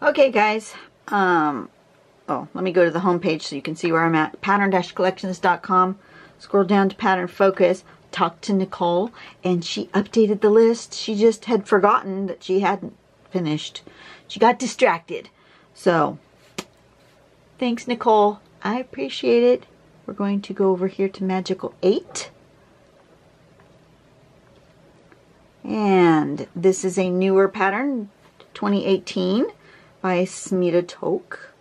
Okay, guys. Oh, let me go to the home page so you can see where I'm at. Pattern-collections.com. Scroll down to Pattern Focus. Talk to Nicole, and she updated the list. She just had forgotten that she hadn't finished. She got distracted. So, thanks, Nicole. I appreciate it. We're going to go over here to Magical 8. And this is a newer pattern, 2018, by Smita Toke.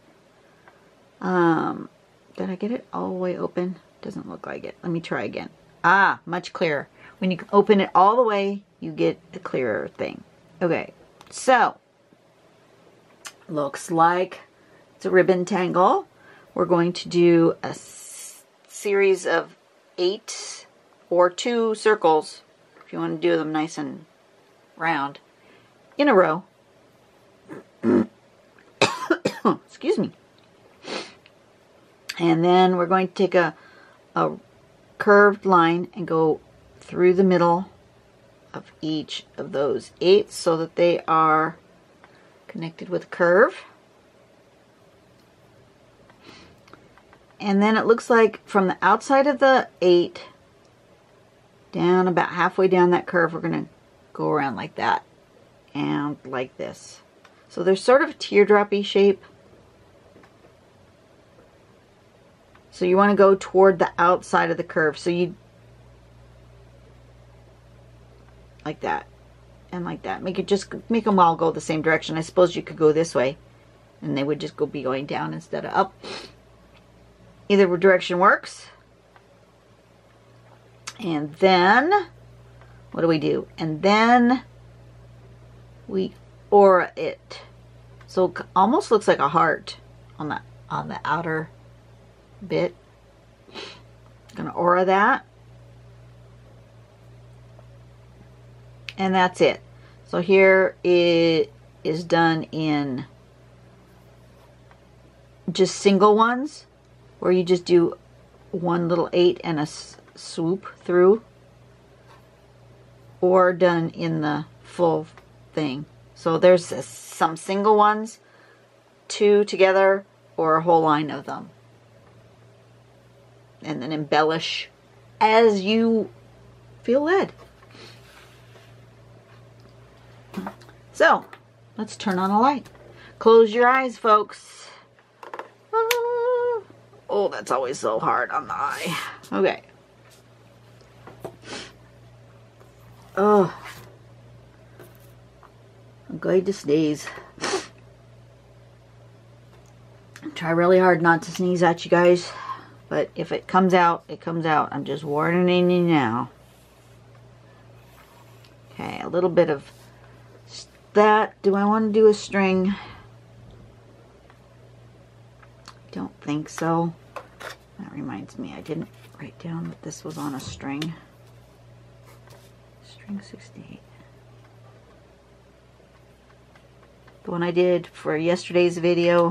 Did I get it all the way open? Doesn't look like it. Let me try again. Ah, much clearer. When you open it all the way, you get the clearer thing. Okay, so looks like it's a ribbon tangle. We're going to do a series of 8 or 2 circles, if you want to do them nice and round, in a row. Excuse me. And then we're going to take a curved line and go through the middle of each of those 8 so that they are connected with a curve. And then it looks like from the outside of the 8 down about halfway down that curve, we're going to go around like that and like this. So there's sort of a teardrop-y shape. So you want to go toward the outside of the curve. So you, like that, and like that. Make them all go the same direction. I suppose you could go this way, and they would just be going down instead of up. Either direction works. And then, what do? And then we aura it. So it almost looks like a heart on the outer bit. Gonna aura that, and that's it. So here it is done in just single ones, where you just do one little 8 and a swoop through, or done in the full thing. So there's some single ones, 2 together, or a whole line of them. And then embellish as you feel led. So, let's turn on a light. Close your eyes, folks. Oh, that's always so hard on the eye. Okay. Oh. I'm going to sneeze. Try really hard not to sneeze at you guys. But if it comes out, it comes out. I'm just warning you now. Okay, a little bit of that. Do I want to do a string? Don't think so. That reminds me, I didn't write down that this was on a string. String 68. The one I did for yesterday's video,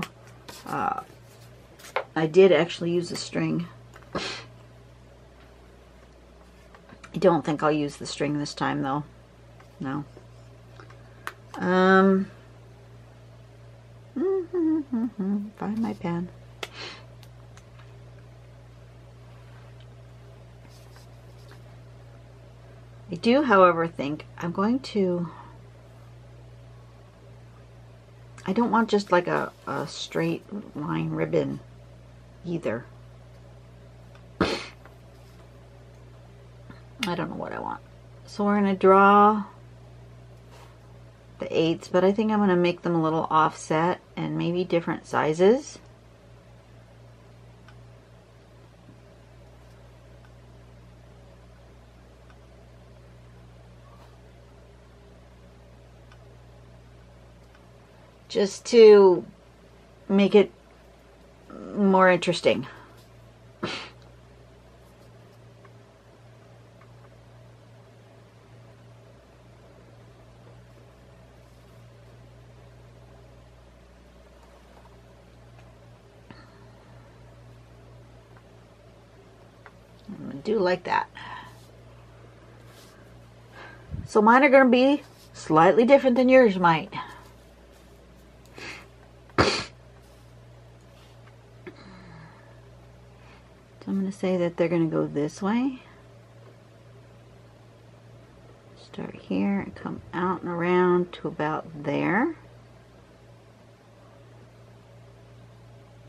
I did actually use a string. I don't think I'll use the string this time, though. No. Find my pen. I do, however, think I'm going to... I don't want just like a straight line ribbon either. I don't know what I want. So we're going to draw the 8s, but I think I'm going to make them a little offset and maybe different sizes. Just to make it more interesting. I do like that. So mine are going to be slightly different than yours might. So I'm going to say that they're going to go this way. Start here and come out and around to about there.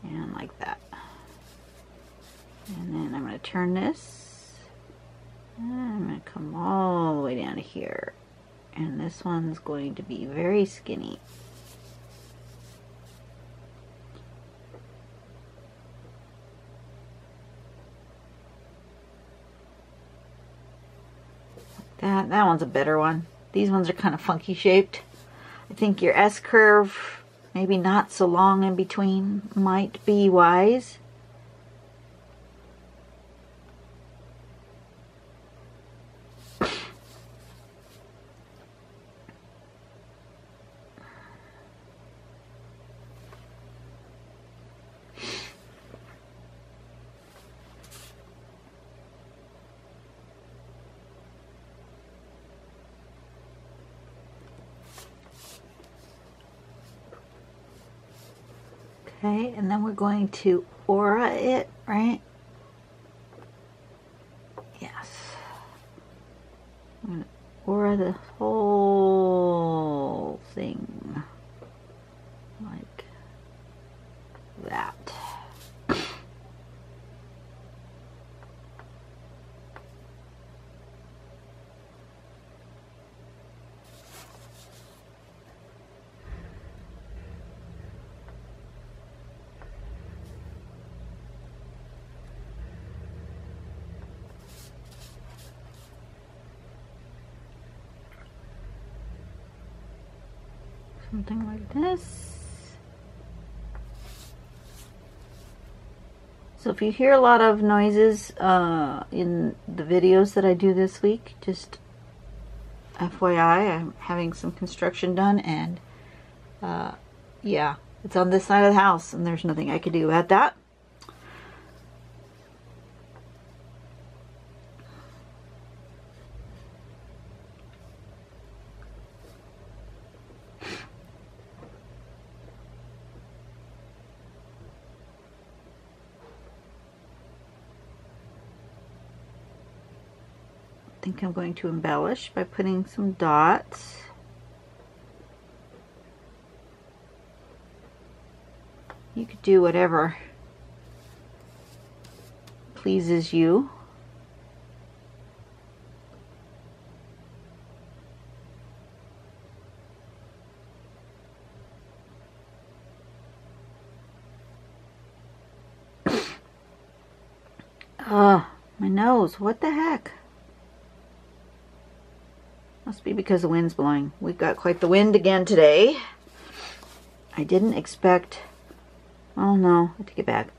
And like that. And then I'm going to turn this. And I'm going to come all the way down to here. And this one's going to be very skinny. That one's a better one. These ones are kind of funky shaped. I think your S curve, maybe not so long in between, might be wise. Okay, and then we're going to aura it, right? Yes. I'm going to aura the whole thing like that. Something like this. So if you hear a lot of noises in the videos that I do this week, just FYI, I'm having some construction done, and yeah, it's on this side of the house and there's nothing I can do about that. I think I'm going to embellish by putting some dots. You could do whatever pleases you. My nose, what the heck? Must be because the wind's blowing. We've got quite the wind again today. I didn't expect... Oh no, I take it back.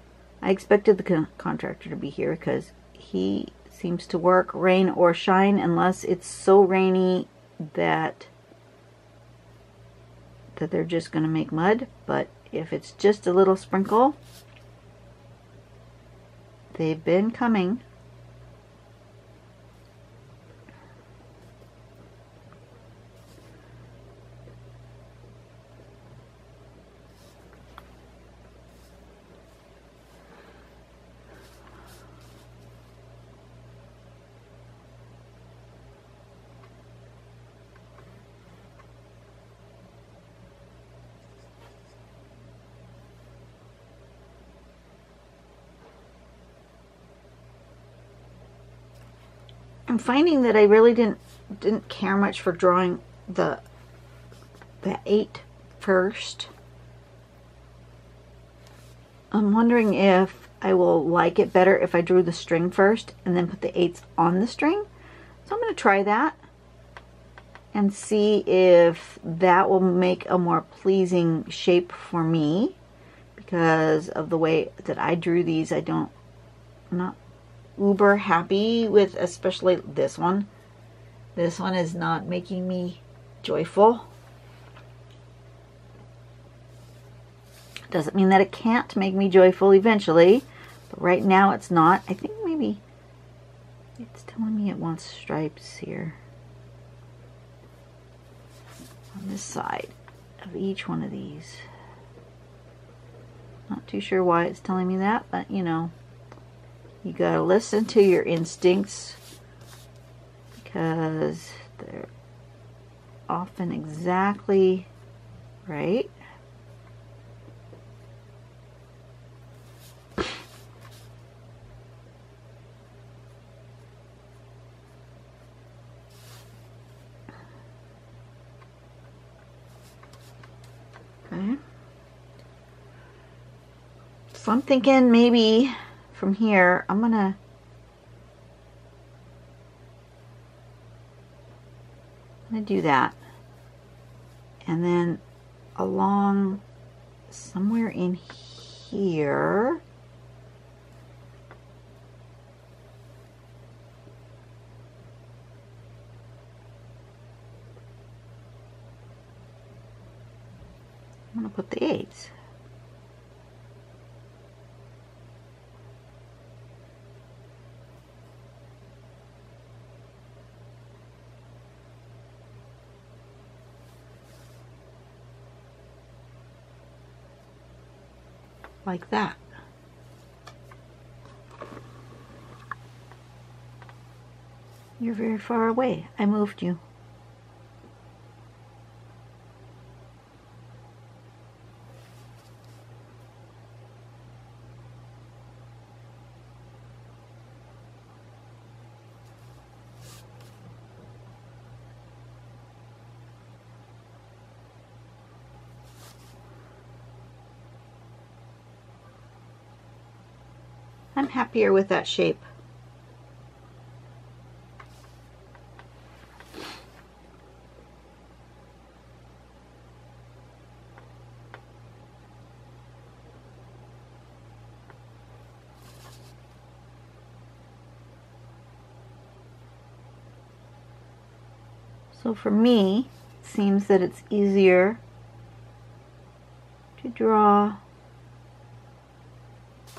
I expected the contractor to be here because he seems to work rain or shine unless it's so rainy that they're just going to make mud. But if it's just a little sprinkle, they've been coming. I'm finding that I really didn't care much for drawing the 8 first. I'm wondering if I will like it better if I drew the string first and then put the 8s on the string. So I'm going to try that and see if that will make a more pleasing shape for me, because of the way that I drew these. I'm not uber happy with especially this one. This one is not making me joyful. Doesn't mean that it can't make me joyful eventually, but right now it's not. I think maybe it's telling me it wants stripes here on this side of each one of these. Not too sure why it's telling me that, but you know, You gotta listen to your instincts because they're often exactly right. Okay. So I'm thinking maybe from here, I'm gonna do that. And then along somewhere in here, I'm gonna put the 8s. Like that. You're very far away. I moved you. I'm happier with that shape. So for me, it seems that it's easier to draw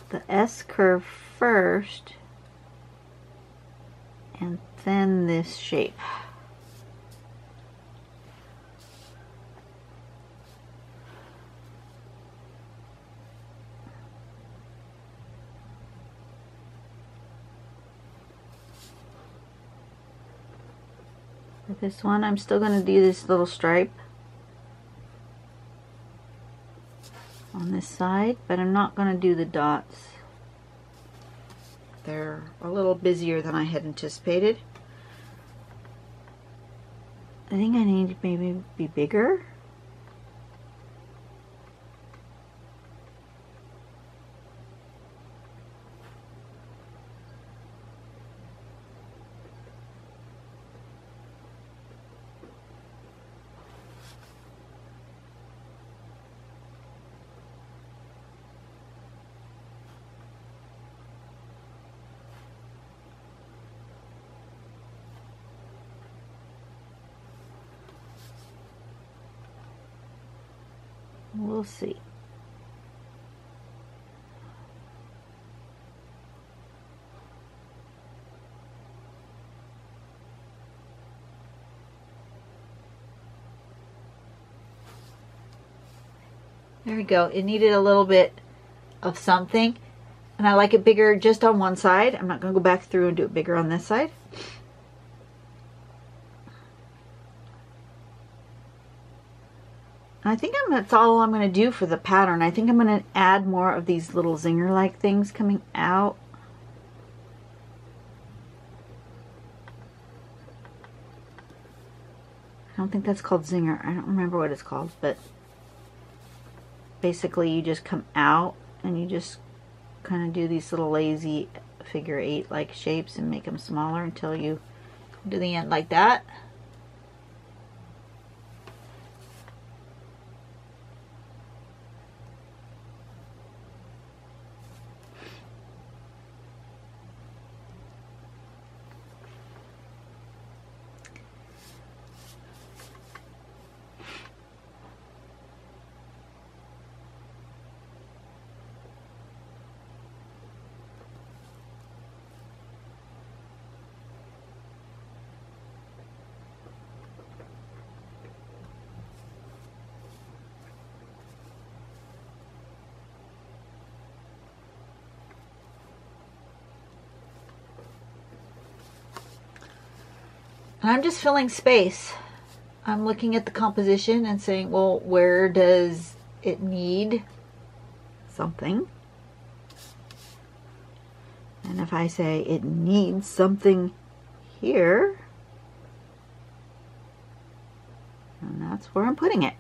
the S curve first and then this shape. For this one, I'm still going to do this little stripe on this side, but I'm not going to do the dots. They're a little busier than I had anticipated. I think I need to maybe be bigger. We'll see. There we go. It needed a little bit of something, and I like it bigger just on one side. I'm not going to go back through and do it bigger on this side. I think that's all I'm going to do for the pattern. I think I'm going to add more of these little zinger-like things coming out. I don't think that's called zinger. I don't remember what it's called, but basically you just come out and you just kind of do these little lazy figure 8-like shapes and make them smaller until you come to the end like that. And I'm just filling space. I'm looking at the composition and saying, well, where does it need something? And if I say it needs something here, and that's where I'm putting it.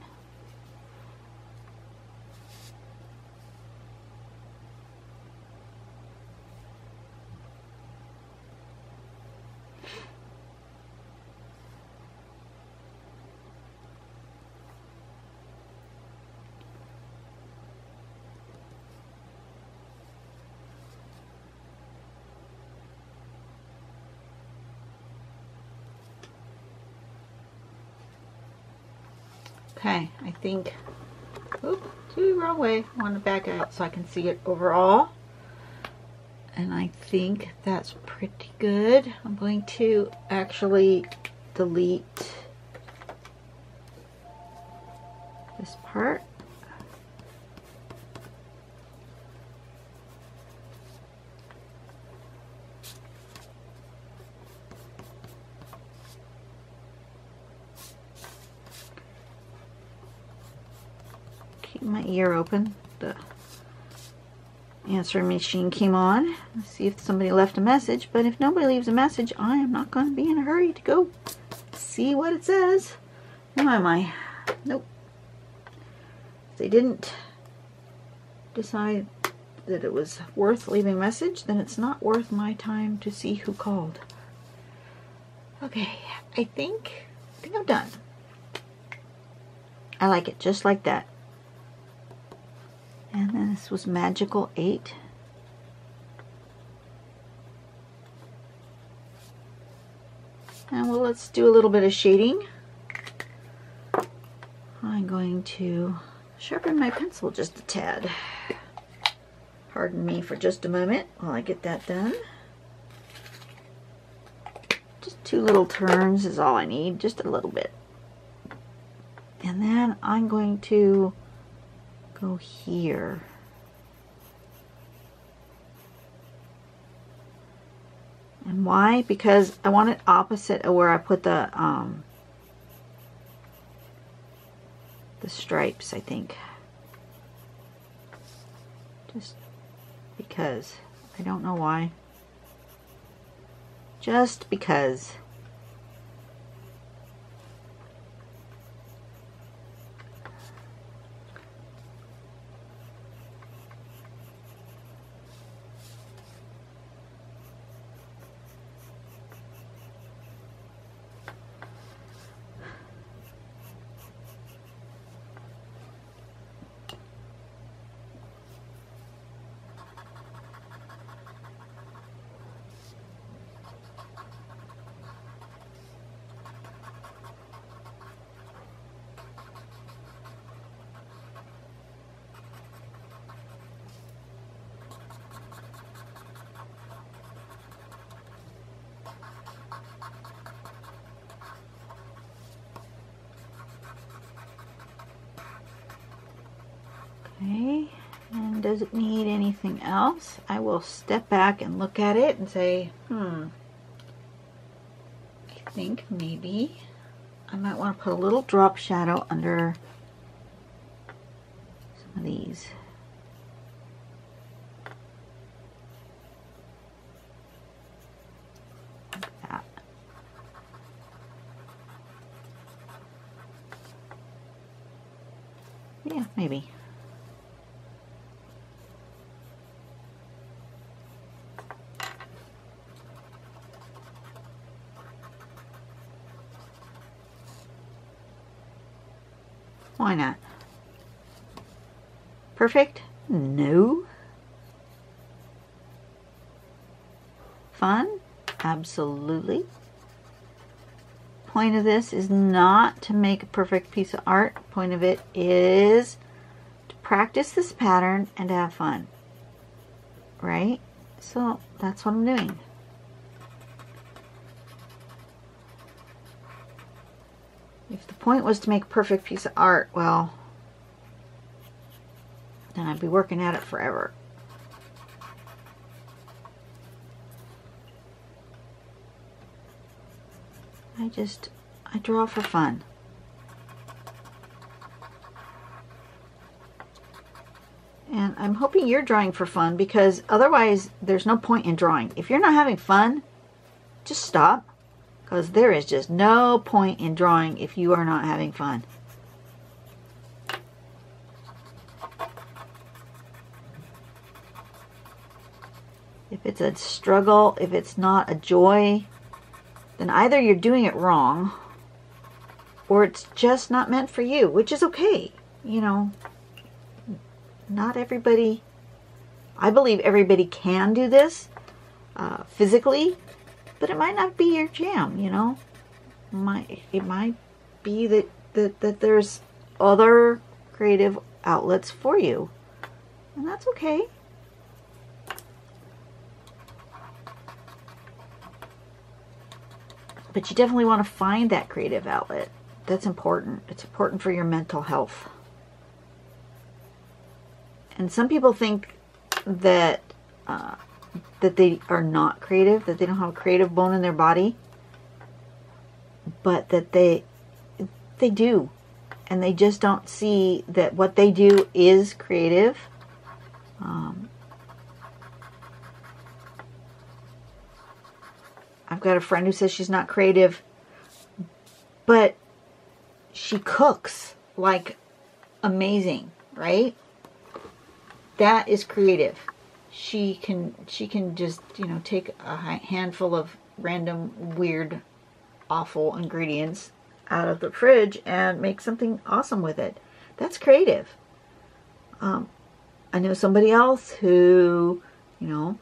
Okay, I think, oop, wrong way. I want to back out so I can see it overall. And I think that's pretty good. I'm going to actually delete this part. My ear open. The answering machine came on. Let's see if somebody left a message, but if nobody leaves a message, I am not going to be in a hurry to go see what it says. Who am I? Nope. If they didn't decide that it was worth leaving a message, then it's not worth my time to see who called. Okay, I think I'm done. I like it just like that. And then this was Magical 8. And well, let's do a little bit of shading. I'm going to sharpen my pencil just a tad. Pardon me for just a moment while I get that done. Just 2 little turns is all I need, just a little bit. And then I'm going to go here. And why? Because I want it opposite of where I put the stripes, I think. Just because. I don't know why. Just because. Okay, and does it need anything else? I will step back and look at it and say, I think maybe I might want to put a little drop shadow under some of these. Like that. Yeah, maybe. Why not? Perfect? No. Fun? Absolutely. Point of this is not to make a perfect piece of art. Point of it is to practice this pattern and to have fun. Right? So that's what I'm doing. If the point was to make a perfect piece of art, well, then I'd be working at it forever. I draw for fun. And I'm hoping you're drawing for fun, because otherwise there's no point in drawing. If you're not having fun, just stop, because there is just no point in drawing if you are not having fun. If it's a struggle, if it's not a joy, then either you're doing it wrong or it's just not meant for you, which is okay. You know, not everybody, I believe everybody can do this physically, but it might not be your jam, you know. It might be that there's other creative outlets for you, and that's okay. But you definitely want to find that creative outlet. That's important. It's important for your mental health. And some people think that that they are not creative, that they don't have a creative bone in their body, but that they do, and they just don't see that what they do is creative. I've got a friend who says she's not creative, but she cooks like amazing, right? That is creative. She can just, you know, take a handful of random, weird, awful ingredients out of the fridge and make something awesome with it. That's creative. I know somebody else who, you know,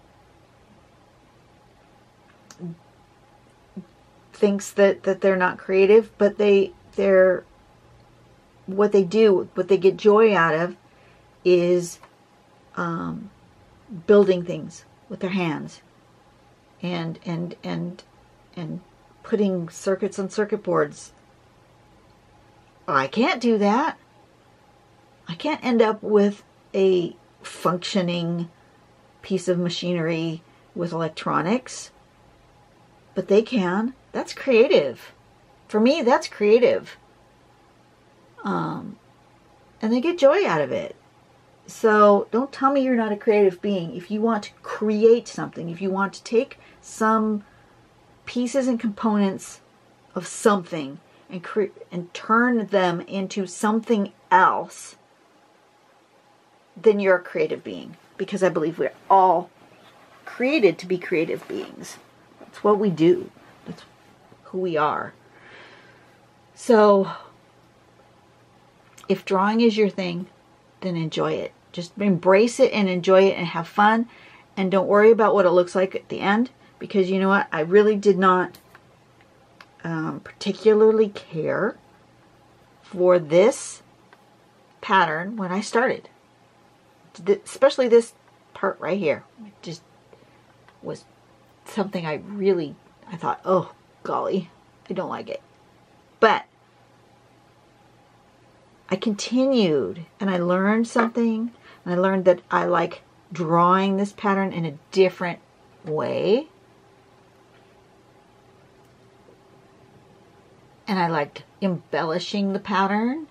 thinks that they're not creative, but they're what they do, what they get joy out of is building things with their hands and putting circuits on circuit boards. I can't do that. I can't end up with a functioning piece of machinery with electronics, but they can. That's creative. For me, that's creative. And they get joy out of it. So don't tell me you're not a creative being. If you want to create something, if you want to take some pieces and components of something and turn them into something else, then you're a creative being. Because I believe we're all created to be creative beings. That's what we do. That's who we are. So if drawing is your thing, then enjoy it. Just embrace it and enjoy it and have fun. And don't worry about what it looks like at the end. Because you know what? I really did not particularly care for this pattern when I started. Especially this part right here. It just was something I thought, oh, golly, I don't like it. But I continued and I learned something. And I learned that I like drawing this pattern in a different way. And I liked embellishing the pattern.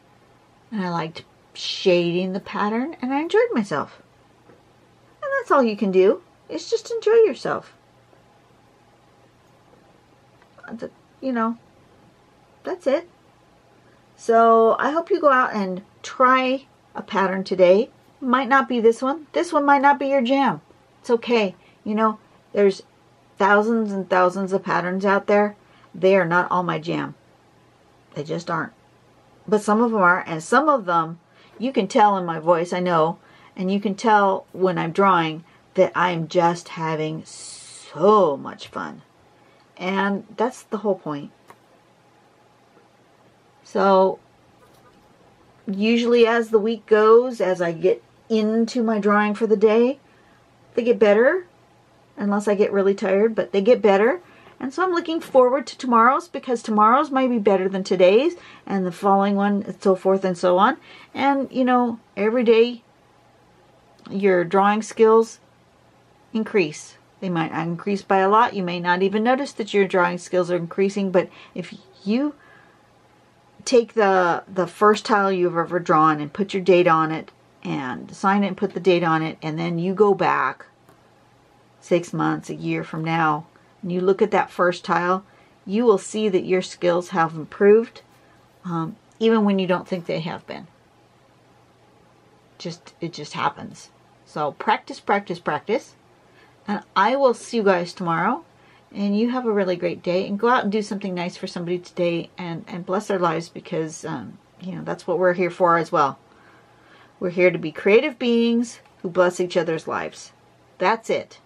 And I liked shading the pattern. And I enjoyed myself. And that's all you can do. Is just enjoy yourself. You know, that's it. So I hope you go out and try a pattern today. Might not be this one. This one might not be your jam. It's okay. You know, there's thousands and thousands of patterns out there. They are not all my jam. They just aren't. But some of them are, and some of them, you can tell in my voice, I know, and you can tell when I'm drawing that I'm just having so much fun. And that's the whole point. So usually as the week goes, as I get into my drawing for the day, they get better, unless I get really tired, but they get better. And so I'm looking forward to tomorrow's, because tomorrow's might be better than today's, and the following one, and so forth and so on. And, you know, every day your drawing skills increase. They might not increase by a lot. You may not even notice that your drawing skills are increasing, but if you take the first tile you've ever drawn and put your date on it and sign it and put the date on it, and then you go back 6 months, a year from now, and you look at that first tile, you will see that your skills have improved, even when you don't think they have been. It just happens. So practice, practice, practice. And I will see you guys tomorrow. And you have a really great day. And go out and do something nice for somebody today and bless their lives, because, you know, that's what we're here for as well. We're here to be creative beings who bless each other's lives. That's it.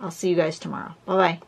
I'll see you guys tomorrow. Bye-bye.